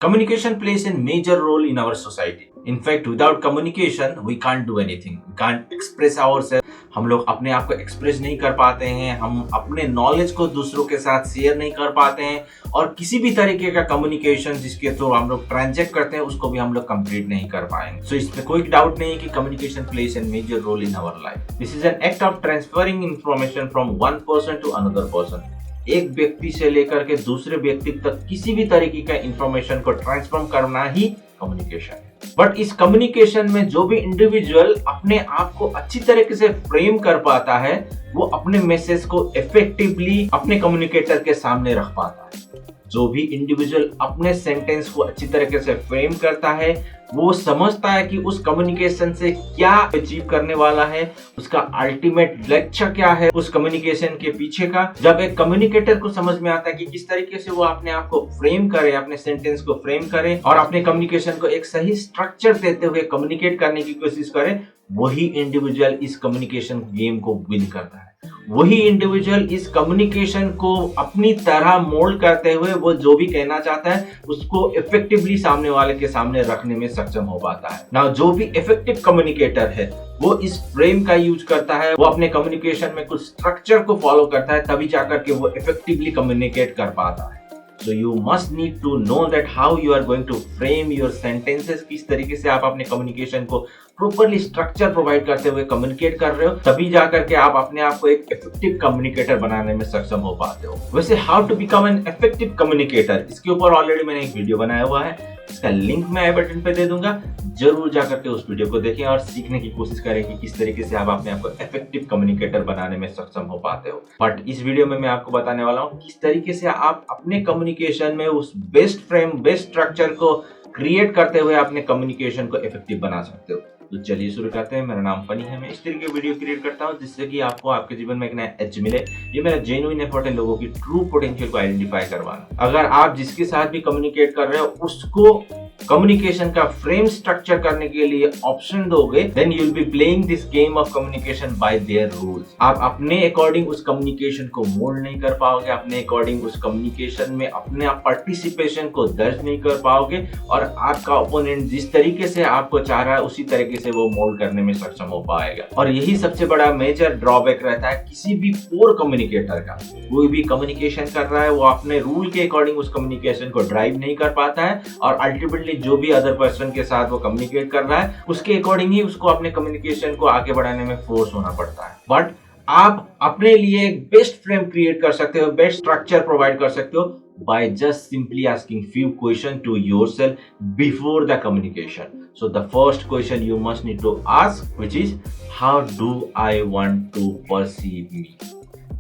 Communication plays a major role in our society. In fact, without communication, we can't do anything. We can't express ourselves. हम लोग अपने आप को express नहीं कर पाते हैं, हम अपने नॉलेज को दूसरों के साथ शेयर नहीं कर पाते हैं और किसी भी तरीके का कम्युनिकेशन जिसके थ्रू हम लोग ट्रांजैक्ट करते हैं उसको भी हम लोग कंप्लीट नहीं कर पाएंगे. सो इसमें कोई डाउट नहीं है कि communication plays an major role in our life. This is an act of transferring information from one person to another person. एक व्यक्ति से लेकर के दूसरे व्यक्ति तक किसी भी तरीके का इंफॉर्मेशन को ट्रांसफॉर्म करना ही कम्युनिकेशन है. बट इस कम्युनिकेशन में जो भी इंडिविजुअल अपने आप को अच्छी तरीके से फ्रेम कर पाता है वो अपने मैसेज को इफेक्टिवली अपने कम्युनिकेटर के सामने रख पाता है. जो भी इंडिविजुअल अपने सेंटेंस को अच्छी तरीके से फ्रेम करता है वो समझता है कि उस कम्युनिकेशन से क्या अचीव करने वाला है, उसका अल्टीमेट लक्ष्य क्या है उस कम्युनिकेशन के पीछे का. जब एक कम्युनिकेटर को समझ में आता है कि किस तरीके से वो अपने आप को फ्रेम करे, अपने सेंटेंस को फ्रेम करे और अपने कम्युनिकेशन को एक सही स्ट्रक्चर देते हुए कम्युनिकेट करने की कोशिश करे, वही इंडिविजुअल इस कम्युनिकेशन गेम को विन करता है. वही इंडिविजुअल इस कम्युनिकेशन को अपनी तरह मोल्ड करते हुए वो जो भी कहना चाहता है उसको इफेक्टिवली सामने वाले के सामने रखने में सक्षम हो पाता है. नाउ जो भी इफेक्टिव कम्युनिकेटर है वो इस फ्रेम का यूज करता है, वो अपने कम्युनिकेशन में कुछ स्ट्रक्चर को फॉलो करता है, तभी जाकर के वो इफेक्टिवली कम्युनिकेट कर पाता है. So you must need to know that how you are going to frame your sentences. किस तरीके से आप अपने कम्युनिकेशन को प्रॉपरली स्ट्रक्चर प्रोवाइड करते हुए कम्युनिकेट कर रहे हो, तभी जाकर के आप अपने आप को एक इफेक्टिव कम्युनिकेटर बनाने में सक्षम हो पाते हो. वैसे how to become an effective communicator, इसके ऊपर ऑलरेडी मैंने एक वीडियो बनाया हुआ है, इसका लिंक मैं आई बटन पे दे दूंगा. जरूर जाकर के उस वीडियो को देखें और सीखने की कोशिश करें कि किस तरीके से आप अपने आप को इफेक्टिव कम्युनिकेटर बनाने में सक्षम हो पाते हो. बट इस वीडियो में मैं आपको बताने वाला हूँ किस तरीके से आप अपने कम्युनिकेशन में उस बेस्ट फ्रेम, बेस्ट स्ट्रक्चर को क्रिएट करते हुए अपने कम्युनिकेशन को इफेक्टिव बना सकते हो. तो चलिए शुरू करते हैं. मेरा नाम फनी है, मैं इस तरीके की वीडियो क्रिएट करता हूँ जिससे कि आपको आपके जीवन में एक नया एज मिले. ये मेरा जेन्युइन एफर्ट है लोगों की ट्रू पोटेंशियल को आइडेंटिफाई करवाना. अगर आप जिसके साथ भी कम्युनिकेट कर रहे हो उसको कम्युनिकेशन का फ्रेम स्ट्रक्चर करने के लिए ऑप्शन दोगे, then you will be playing this game of communication by their rules. आप अपने अकॉर्डिंग उस कम्युनिकेशन को मोल्ड नहीं कर पाओगे, अपने अकॉर्डिंग उस कम्युनिकेशन में अपने आप पार्टिसिपेशन को दर्ज नहीं कर पाओगे और आपका ओपोनेंट जिस तरीके से आपको चाह रहा है उसी तरीके से वो मोल्ड करने में सक्षम हो पाएगा. और यही सबसे बड़ा मेजर ड्रॉबैक रहता है किसी भी पोर कम्युनिकेटर का. कोई भी कम्युनिकेशन कर रहा है वो अपने रूल के अकॉर्डिंग उस कम्युनिकेशन को ड्राइव नहीं कर पाता है और अल्टीमेटली जो भी अदर पर्सन के साथ वो कम्युनिकेट कर रहा है उसके अकॉर्डिंग ही उसको अपने कम्युनिकेशन को आगे बढ़ाने में फोर्स होना पड़ता है. बट आप अपने लिए एक बेस्ट फ्रेम क्रिएट कर सकते हो, बेस्ट स्ट्रक्चर प्रोवाइड कर सकते हो by just simply asking few questions to yourself before the communication. So the first question you must need to ask, which is how do I want to perceive me?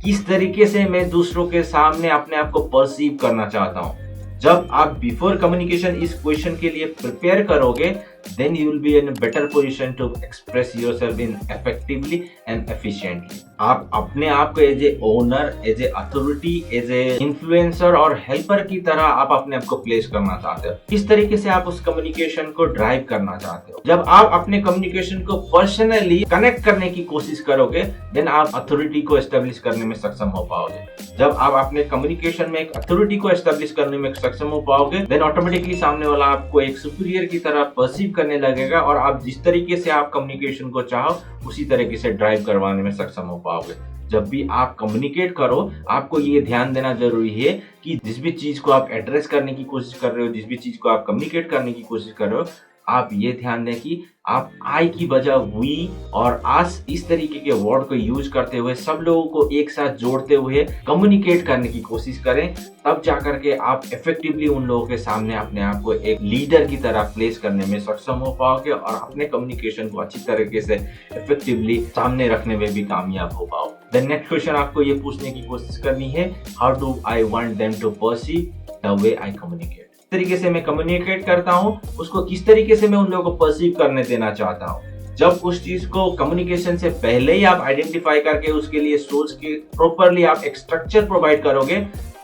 किस तरीके से मैं दूसरों के सामने अपने आप को परसीव करना चाहता हूँ. जब आप बिफोर कम्युनिकेशन इस क्वेश्चन के लिए प्रिपेयर करोगे, then you will be in a better position to express yourself in effectively and efficiently. आप अपने आप को as a owner, as a authority, as a influencer और हेल्पर की तरह आप अपने आप को प्लेस करना चाहते हो. किस तरीके से आप उस कम्युनिकेशन को ड्राइव करना चाहते हो. जब आप अपने कम्युनिकेशन को पर्सनली कनेक्ट करने की कोशिश करोगे, देन आप अथॉरिटी को एस्टेब्लिश करने में सक्षम हो पाओगे. जब आप अपने कम्युनिकेशन में एक अथॉरिटी को एस्टेब्लिश करने में सक्षम हो पाओगे, देन ऑटोमेटिकली सामने वाला आपको एक सुपीरियर की तरह परसीव करने लगेगा और आप जिस तरीके से आप कम्युनिकेशन को चाहो उसी तरीके से ड्राइव करवाने में सक्षम हो पाओगे. जब भी आप कम्युनिकेट करो आपको ये ध्यान देना जरूरी है कि जिस भी चीज को आप एड्रेस करने की कोशिश कर रहे हो, जिस भी चीज को आप कम्युनिकेट करने की कोशिश कर रहे हो, आप ये ध्यान दें कि आप आई की बजाय वी और आस इस तरीके के वर्ड को यूज करते हुए सब लोगों को एक साथ जोड़ते हुए कम्युनिकेट करने की कोशिश करें. तब जाकर के आप इफेक्टिवली उन लोगों के सामने अपने आप को एक लीडर की तरह प्लेस करने में सक्षम हो पाओगे और अपने कम्युनिकेशन को अच्छी तरीके से इफेक्टिवली सामने रखने में भी कामयाब हो पाओ. द नेक्स्ट क्वेश्चन आपको ये पूछने की कोशिश करनी है, how do I want them to perceive the way I communicate. तरीके से मैं कम्युनिकेट करता हूँ उसको किस तरीके से मैं उन लोगों को परसीव करने देना चाहता हूँ. जब उस चीज को कम्युनिकेशन से पहले ही आप आइडेंटिफाई करके उसके लिए सोच के प्रॉपरली आप एक स्ट्रक्चर प्रोवाइड करोगे,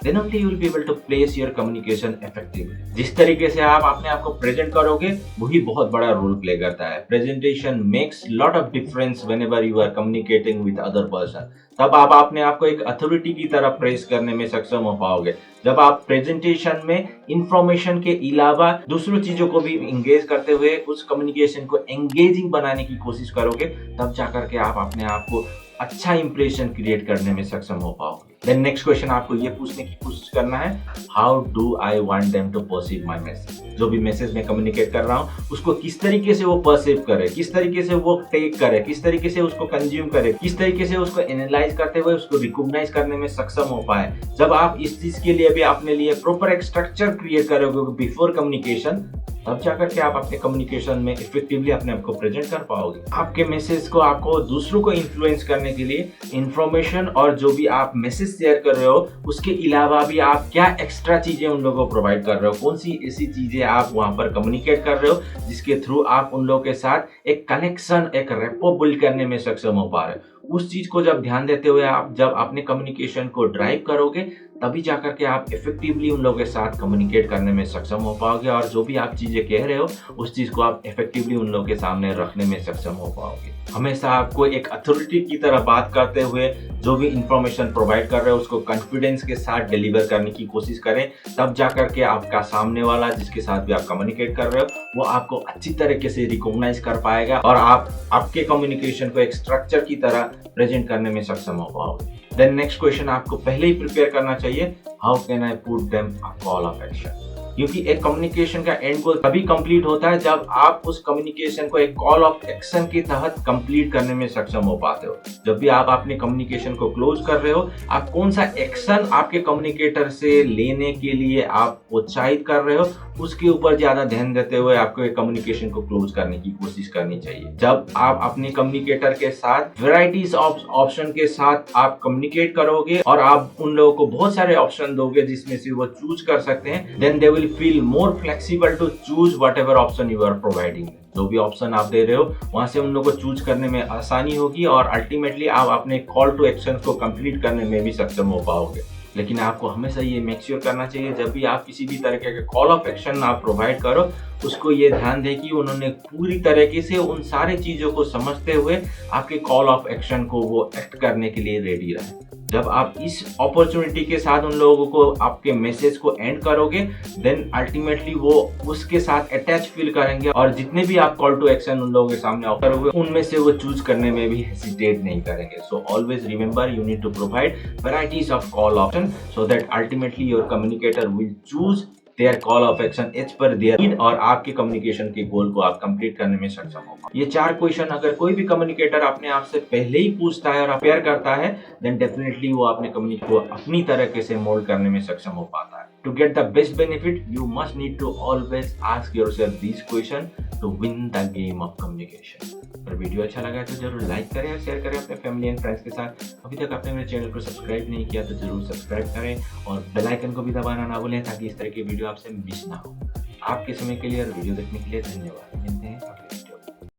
then only you will be able to place your communication effectively. जिस तरीके से आप अपने आप को प्रेजेंट करोगे वही बहुत बड़ा रोल प्ले करता है. Presentation makes lot of difference whenever you are communicating with other person. तब आप अपने आप को एक अथॉरिटी की तरह प्रेस करने में सक्षम हो पाओगे. जब आप प्रेजेंटेशन में इंफॉर्मेशन के अलावा दूसरों चीजों को भी इंगेज करते हुए उस कम्युनिकेशन को एंगेजिंग बनाने की कोशिश करोगे, तब जाकर के आप अपने आप को अच्छा इंप्रेशन क्रिएट करने में सक्षम हो पाओगे. देन नेक्स्ट क्वेश्चन आपको ये पूछने की कोशिश करना है, how do I want them to perceive my message. जो भी मैसेज मैं कम्युनिकेट कर रहा हूँ उसको किस तरीके से वो परसीव करे, किस तरीके से वो टेक करे, किस तरीके से उसको कंज्यूम करे, किस तरीके से उसको एनालाइज करते हुए उसको रिकॉग्नाइज करने में सक्षम हो पाए. जब आप इस चीज के लिए भी अपने लिए प्रॉपर एक स्ट्रक्चर क्रिएट करोगे बिफोर कम्युनिकेशन, तब जाकर के आप अपने कम्युनिकेशन में इफेक्टिवली अपने आप को प्रेजेंट कर पाओगे. आपके मैसेज को आपको दूसरों को इन्फ्लुएंस करने के लिए इंफॉर्मेशन और जो भी आप मैसेज शेयर कर रहे हो उसके अलावा भी आप क्या एक्स्ट्रा चीजें उन लोगों को प्रोवाइड कर रहे हो, कौन सी ऐसी चीजें आप वहां पर कम्युनिकेट कर रहे हो जिसके थ्रू आप उन लोगों के साथ एक कनेक्शन, एक रेपो बिल्ड करने में सक्षम हो पा रहे हो. उस चीज को जब ध्यान देते हुए आप जब अपने कम्युनिकेशन को ड्राइव करोगे, तभी जाकर के आप इफेक्टिवली उन लोगों के साथ कम्युनिकेट करने में सक्षम हो पाओगे और जो भी आप चीजें कह रहे हो उस चीज को आप इफेक्टिवली उन लोगों के सामने रखने में सक्षम हो पाओगे. हमेशा आपको एक अथॉरिटी की तरह बात करते हुए जो भी इंफॉर्मेशन प्रोवाइड कर रहे हो उसको कॉन्फिडेंस के साथ डिलीवर करने की कोशिश करें. तब जाकर के आपका सामने वाला जिसके साथ भी आप कम्युनिकेट कर रहे हो वो आपको अच्छी तरीके से रिकॉग्नाइज कर पाएगा और आप आपके कम्युनिकेशन को एक स्ट्रक्चर की तरह प्रेजेंट करने में सक्षम हो पाओगे. देन नेक्स्ट क्वेश्चन आपको पहले ही प्रिपेयर करना चाहिए, how can I put them a call of action. क्योंकि एक कम्युनिकेशन का एंड गोल तभी कंप्लीट होता है जब आप उस कम्युनिकेशन को एक कॉल ऑफ एक्शन के तहत कंप्लीट करने में सक्षम हो पाते हो. जब भी आप अपने कम्युनिकेशन को क्लोज कर रहे हो, आप कौन सा एक्शन आपके कम्युनिकेटर से लेने के लिए आप उत्साहित कर रहे हो उसके ऊपर ज्यादा ध्यान देते हुए आपको एक कम्युनिकेशन को क्लोज करने की कोशिश करनी चाहिए. जब आप अपने कम्युनिकेटर के साथ वेराइटीज ऑफ ऑप्शन के साथ आप कम्युनिकेट करोगे और आप उन लोगों को बहुत सारे ऑप्शन दोगे जिसमें से वो चूज कर सकते हैं, then they will feel more flexible to choose whatever option you are providing. जो भी ऑप्शन आप दे रहे हो वहां से उन लोगों को चूज करने में आसानी होगी और अल्टीमेटली आप अपने कॉल टू एक्शन को कंप्लीट करने में भी सक्षम हो पाओगे. लेकिन आपको हमेशा ये मेक श्योर करना चाहिए जब भी आप किसी भी तरीके के कॉल ऑफ एक्शन आप प्रोवाइड करो उसको ये ध्यान दे कि उन्होंने पूरी तरीके से उन सारे चीजों को समझते हुए आपके कॉल ऑफ एक्शन को वो एक्ट करने के लिए रेडी रहे. जब आप इस अपॉर्चुनिटी के साथ उन लोगों को आपके मैसेज को एंड करोगे, देन अल्टीमेटली वो उसके साथ अटैच फील करेंगे और जितने भी आप कॉल टू एक्शन उन लोगों के सामने ऑफर करोगे उनमें से वो चूज करने में भी हेसिटेट नहीं करेंगे. So always remember you need to provide varieties of call option so that ultimately your communicator will choose their call of action as per their need और आपके कम्युनिकेशन के गोल को आप कंप्लीट करने में सक्षम हो. ये 4 क्वेश्चन अगर कोई भी कम्युनिकेटर अपने आप से पहले ही पूछता है और अपेयर करता है, देन डेफिनेटली वो अपने कम्युनिकेशन को अपनी तरीके से मोल्ड करने में सक्षम हो पाता है. To get the best benefit, you must need to always ask yourself these questions to win the game of communication. अगर वीडियो अच्छा लगा है तो जरूर लाइक करें और शेयर करें अपने फैमिली एंड फ्रेंड्स के साथ. अभी तक आपने मेरे चैनल को सब्सक्राइब नहीं किया तो जरूर सब्सक्राइब करें और बेल आइकन को भी दबाना ना भूलें ताकि इस तरह की वीडियो आपसे मिस ना हो. आपके समय के लिए और वीडियो देखने के लिए धन्यवाद. मिलते हैं